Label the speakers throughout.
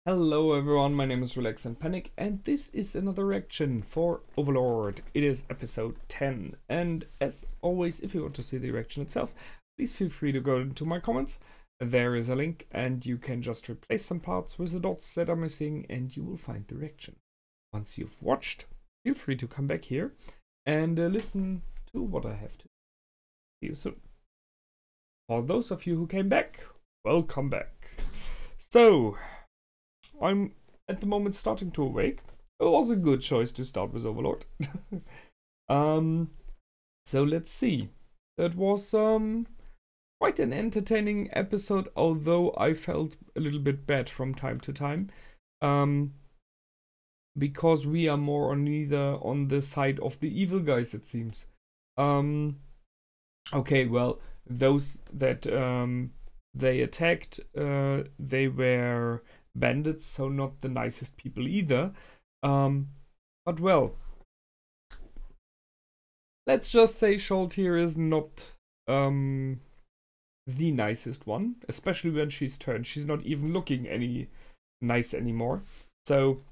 Speaker 1: Hello everyone, my name is Relax and Panic, and this is another reaction for Overlord. It is episode 10, and as always, if you want to see the reaction itself, please feel free to go into my comments. There is a link, and you can just replace some parts with the dots that are missing, and you will find the reaction. Once you've watched, feel free to come back here and listen to what I have to. See you soon. For those of you who came back, welcome back. So, I'm at the moment starting to awake. It was a good choice to start with Overlord. So let's see. That was quite an entertaining episode, although I felt a little bit bad from time to time. Because we are more or neither on the side of the evil guys, it seems. Okay, well, those that they attacked, they were bandits, so not the nicest people either. But well, let's just say shouldnt here is not the nicest one, especially when she's turned. She's not even looking any nice anymore. So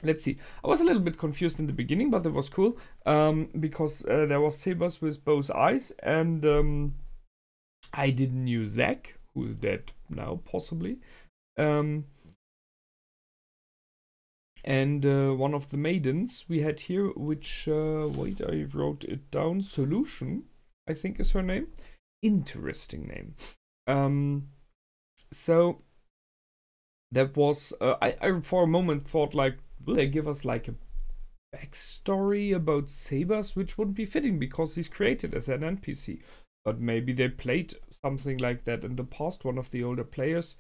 Speaker 1: let's see. I was a little bit confused in the beginning, but it was cool because there was sabers with both eyes, and I didn't knew Zack, who is dead now possibly. And one of the maidens we had here, which, wait, I wrote it down, Solution, I think is her name. Interesting name. So that was, I for a moment thought, like, will they give us like a backstory about sabers, which wouldn't be fitting because he's created as an NPC. But maybe they played something like that in the past. One of the older players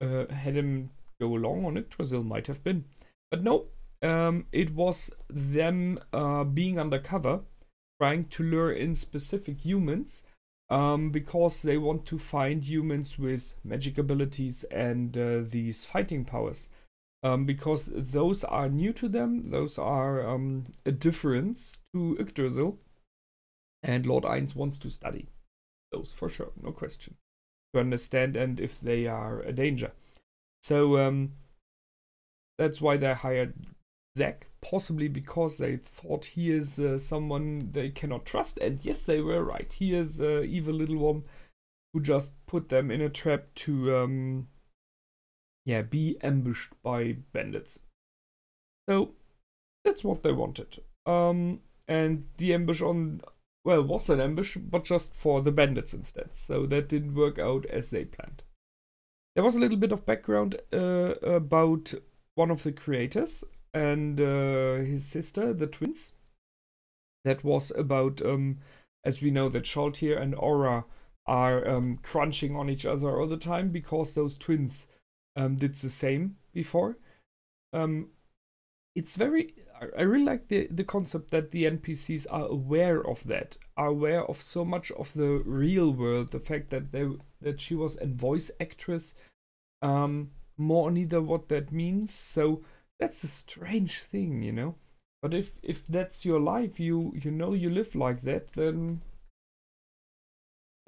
Speaker 1: had him go along on it. Brazil might have been. But no, it was them being undercover, trying to lure in specific humans, because they want to find humans with magic abilities and these fighting powers. Because those are new to them, those are a difference to Yggdrasil, and Lord Ainz wants to study those for sure, no question, to understand and if they are a danger. So that's why they hired Zack, possibly because they thought he is someone they cannot trust. And yes, they were right. He is an evil little one who just put them in a trap to be ambushed by bandits. So that's what they wanted. And the ambush was an ambush, but just for the bandits instead. So that didn't work out as they planned. There was a little bit of background about one of the creators and his sister, the twins. That was about, as we know, that shouldnt here and Aura are crunching on each other all the time because those twins did the same before. It's very, I really like the concept that the NPCs are aware of that, are aware of so much of the real world, the fact that she was a voice actress, more or neither what that means. So that's a strange thing, you know. But if that's your life, you know you live like that, then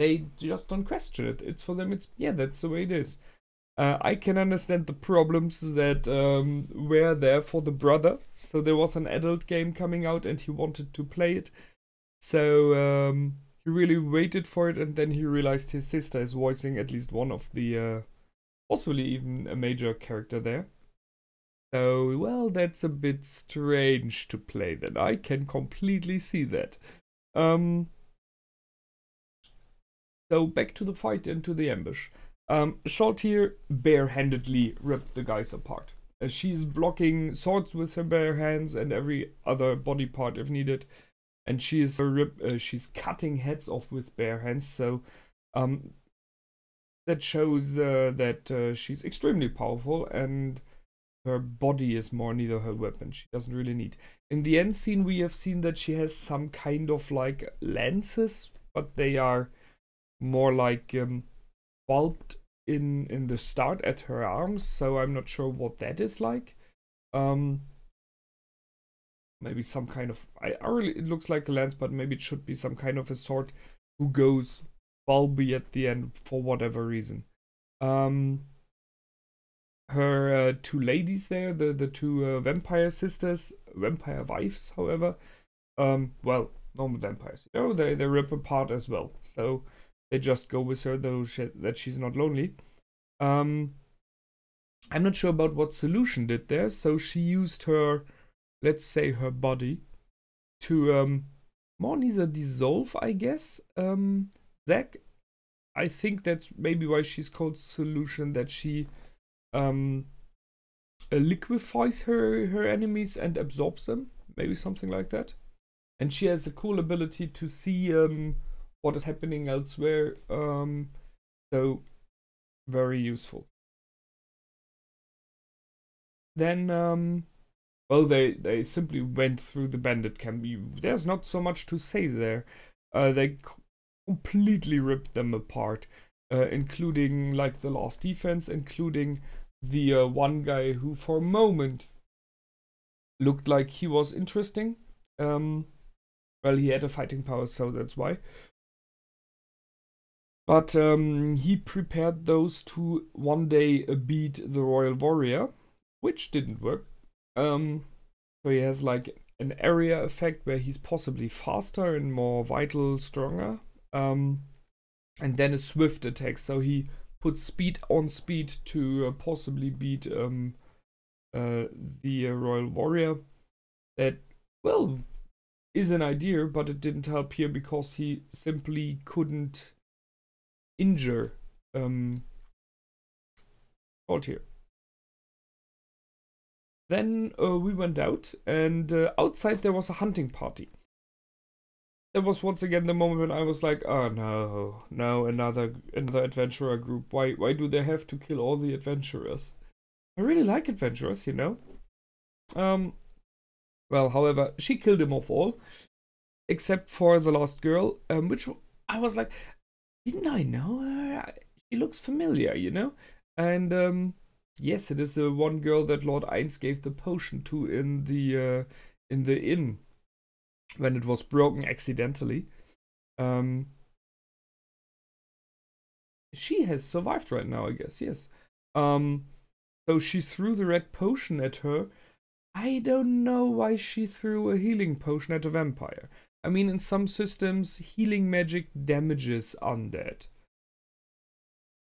Speaker 1: they just don't question it. It's for them, it's, yeah, that's the way it is. I can understand the problems that were there for the brother. So there was an adult game coming out and he wanted to play it. So he really waited for it, and then he realized his sister is voicing at least one of the possibly even a major character there. So, well, that's a bit strange to play that. I can completely see that. So back to the fight and to the ambush. Shouldnt here barehandedly ripped the guys apart. She is blocking swords with her bare hands and every other body part if needed. And she is she's cutting heads off with bare hands. So that shows that she's extremely powerful, and her body is more neither her weapon. She doesn't really need. In the end scene, we have seen that she has some kind of like lances, but they are more like bulbed in the start at her arms. So I'm not sure what that is like. Maybe some kind of, it looks like a lance, but maybe it should be some kind of a sword who goes bulby at the end for whatever reason. Her two ladies there, the two vampire sisters, vampire wives, however. Well, normal vampires, you know, they rip apart as well. So they just go with her, though that she's not lonely. I'm not sure about what Solution did there. So she used her, let's say, her body to more neither dissolve, I guess. Zack, I think that's maybe why she's called Solution, that she liquefies her enemies and absorbs them, maybe something like that. And she has a cool ability to see what is happening elsewhere, so very useful. Then well, they simply went through the bandit camp. There's not so much to say there. They completely ripped them apart, including like the last defense, including the one guy who for a moment looked like he was interesting. Well, he had a fighting power, so that's why. But he prepared those to one day beat the Royal Warrior, which didn't work. So he has like an area effect where he's possibly faster and more vital, stronger. And then a swift attack, so he puts speed on speed to possibly beat the Royal Warrior. That, well, is an idea, but it didn't help here because he simply couldn't injure here. Then we went out, and outside there was a hunting party. That was once again the moment when I was like, oh no, another adventurer group. Why do they have to kill all the adventurers? I really like adventurers, you know. Well, however, she killed them off all, except for the last girl, which I was like, didn't I know her? She looks familiar, you know. And yes, it is the one girl that Lord Ainz gave the potion to in the inn when it was broken accidentally. She has survived right now, I guess. Yes. So she threw the red potion at her. I don't know why she threw a healing potion at a vampire. I mean, in some systems, healing magic damages undead.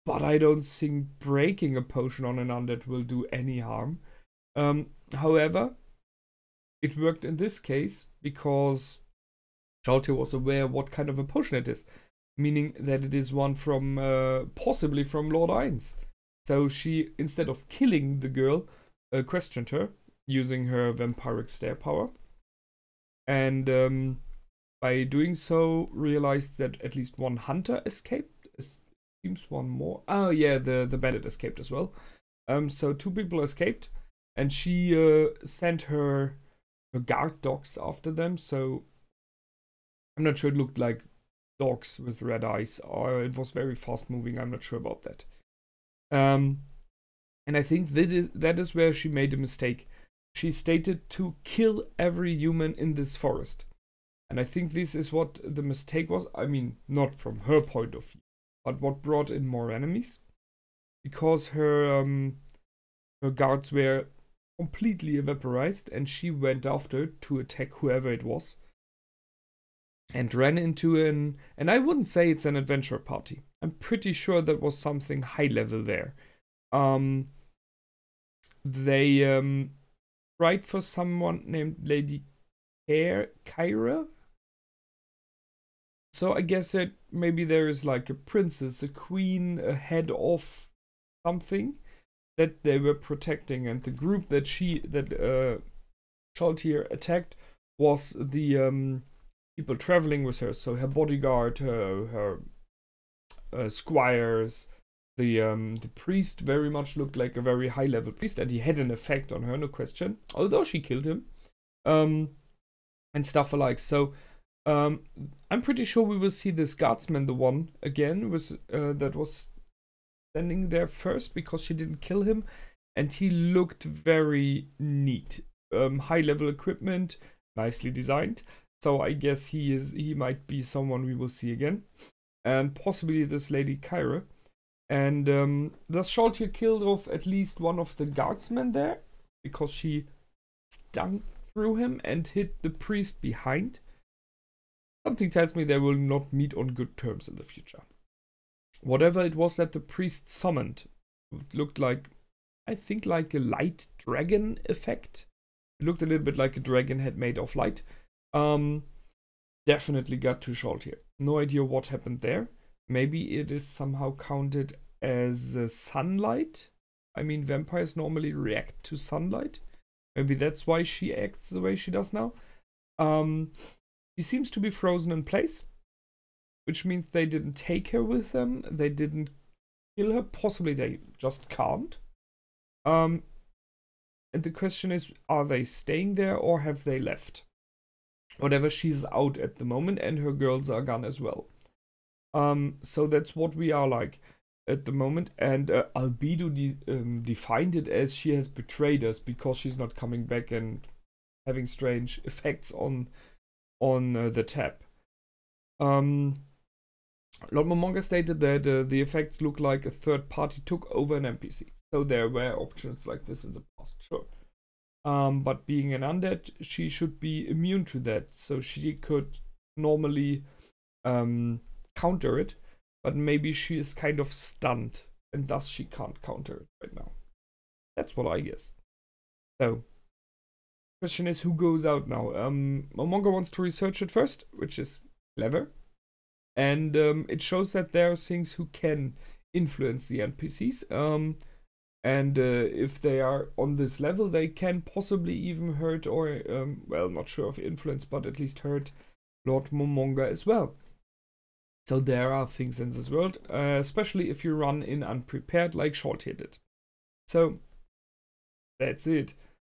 Speaker 1: But I don't think breaking a potion on an undead will do any harm. However, it worked in this case because Shaltir was aware what kind of a potion it is. Meaning that it is one from, possibly from Lord Ainz. So she, instead of killing the girl, questioned her using her vampiric stare power. And by doing so, realized that at least one hunter escaped. Seems one more. Oh yeah, the bandit escaped as well. So two people escaped, and she sent her guard dogs after them. So I'm not sure, it looked like dogs with red eyes, or it was very fast moving. I'm not sure about that. And I think that is where she made a mistake. She stated to kill every human in this forest. And I think this is what the mistake was. I mean, not from her point of view, but what brought in more enemies. Because her guards were completely vaporized, and she went after to attack whoever it was. And ran into and I wouldn't say it's an adventure party. I'm pretty sure that was something high level there. They tried for someone named Lady Kyra. So I guess that maybe there is like a princess, a queen, a head of something that they were protecting, and the group that Shaltir attacked was the people traveling with her. So her bodyguard, her squires, the priest very much looked like a very high level priest, and he had an effect on her, no question. Although she killed him, and stuff alike. So I'm pretty sure we will see this guardsman, the one again was that was standing there first, because she didn't kill him, and he looked very neat. High level equipment, nicely designed. So I guess he might be someone we will see again, and possibly this Lady Kyra. And thus Shouldnt killed off at least one of the guardsmen there, because she stung through him and hit the priest behind. Something tells me they will not meet on good terms in the future. Whatever it was that the priest summoned, it looked like, I think, like a light dragon effect. It looked a little bit like a dragon head made of light. Definitely got to Shouldnt. No idea what happened there. Maybe it is somehow counted as sunlight. I mean, vampires normally react to sunlight. Maybe that's why she acts the way she does now. She seems to be frozen in place, which means they didn't take her with them. They didn't kill her. Possibly they just can't. And the question is, are they staying there or have they left? Whatever, she's out at the moment and her girls are gone as well. So that's what we are like at the moment. And Albedo defined it as she has betrayed us because she's not coming back and having strange effects on the tab. Lord Momonga stated that the effects look like a third party took over an NPC. So there were options like this in the past, sure. But being an undead, she should be immune to that. So she could normally counter it. But maybe she is kind of stunned. And thus she can't counter it right now. That's what I guess. So, question is, who goes out now? Momonga wants to research it first, which is clever. And it shows that there are things who can influence the NPCs. And if they are on this level, they can possibly even hurt or, well, not sure of influence, but at least hurt Lord Momonga as well. So there are things in this world, especially if you run in unprepared like Shouldnt did. So, that's it.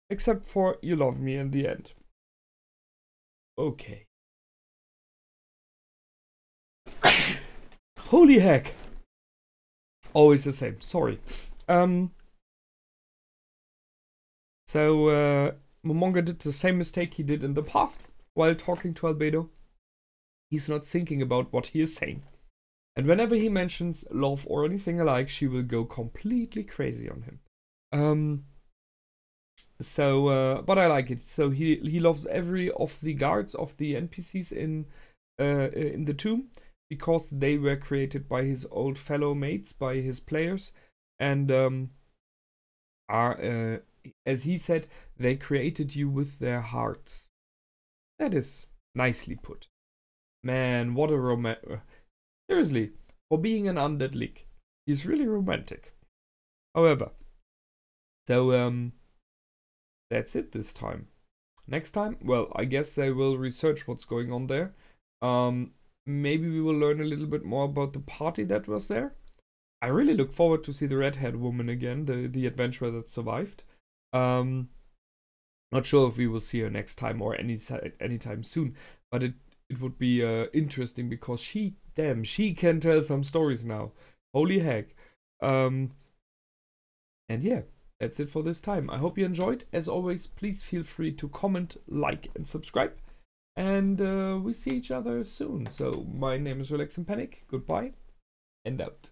Speaker 1: Except for you love me in the end. Okay. Holy heck. Always the same, sorry. So Momonga did the same mistake he did in the past while talking to Albedo. He's not thinking about what he is saying. And whenever he mentions love or anything alike, she will go completely crazy on him. But I like it. So he loves every of the guards of the NPCs in the tomb, because they were created by his old fellow mates, by his players, and are, as he said, they created you with their hearts. That is nicely put. Man, what a romantic... Seriously, for being an undead leak, he's really romantic. However, so that's it this time. Next time, well, I guess they will research what's going on there. Maybe we will learn a little bit more about the party that was there. I really look forward to see the red-haired woman again, the adventurer that survived. Not sure if we will see her next time or anytime soon, but it would be interesting because she can tell some stories now. Holy heck. And yeah, that's it for this time. I hope you enjoyed. As always, please feel free to comment, like, and subscribe. And we see each other soon. So my name is Relax and Panic. Goodbye and out.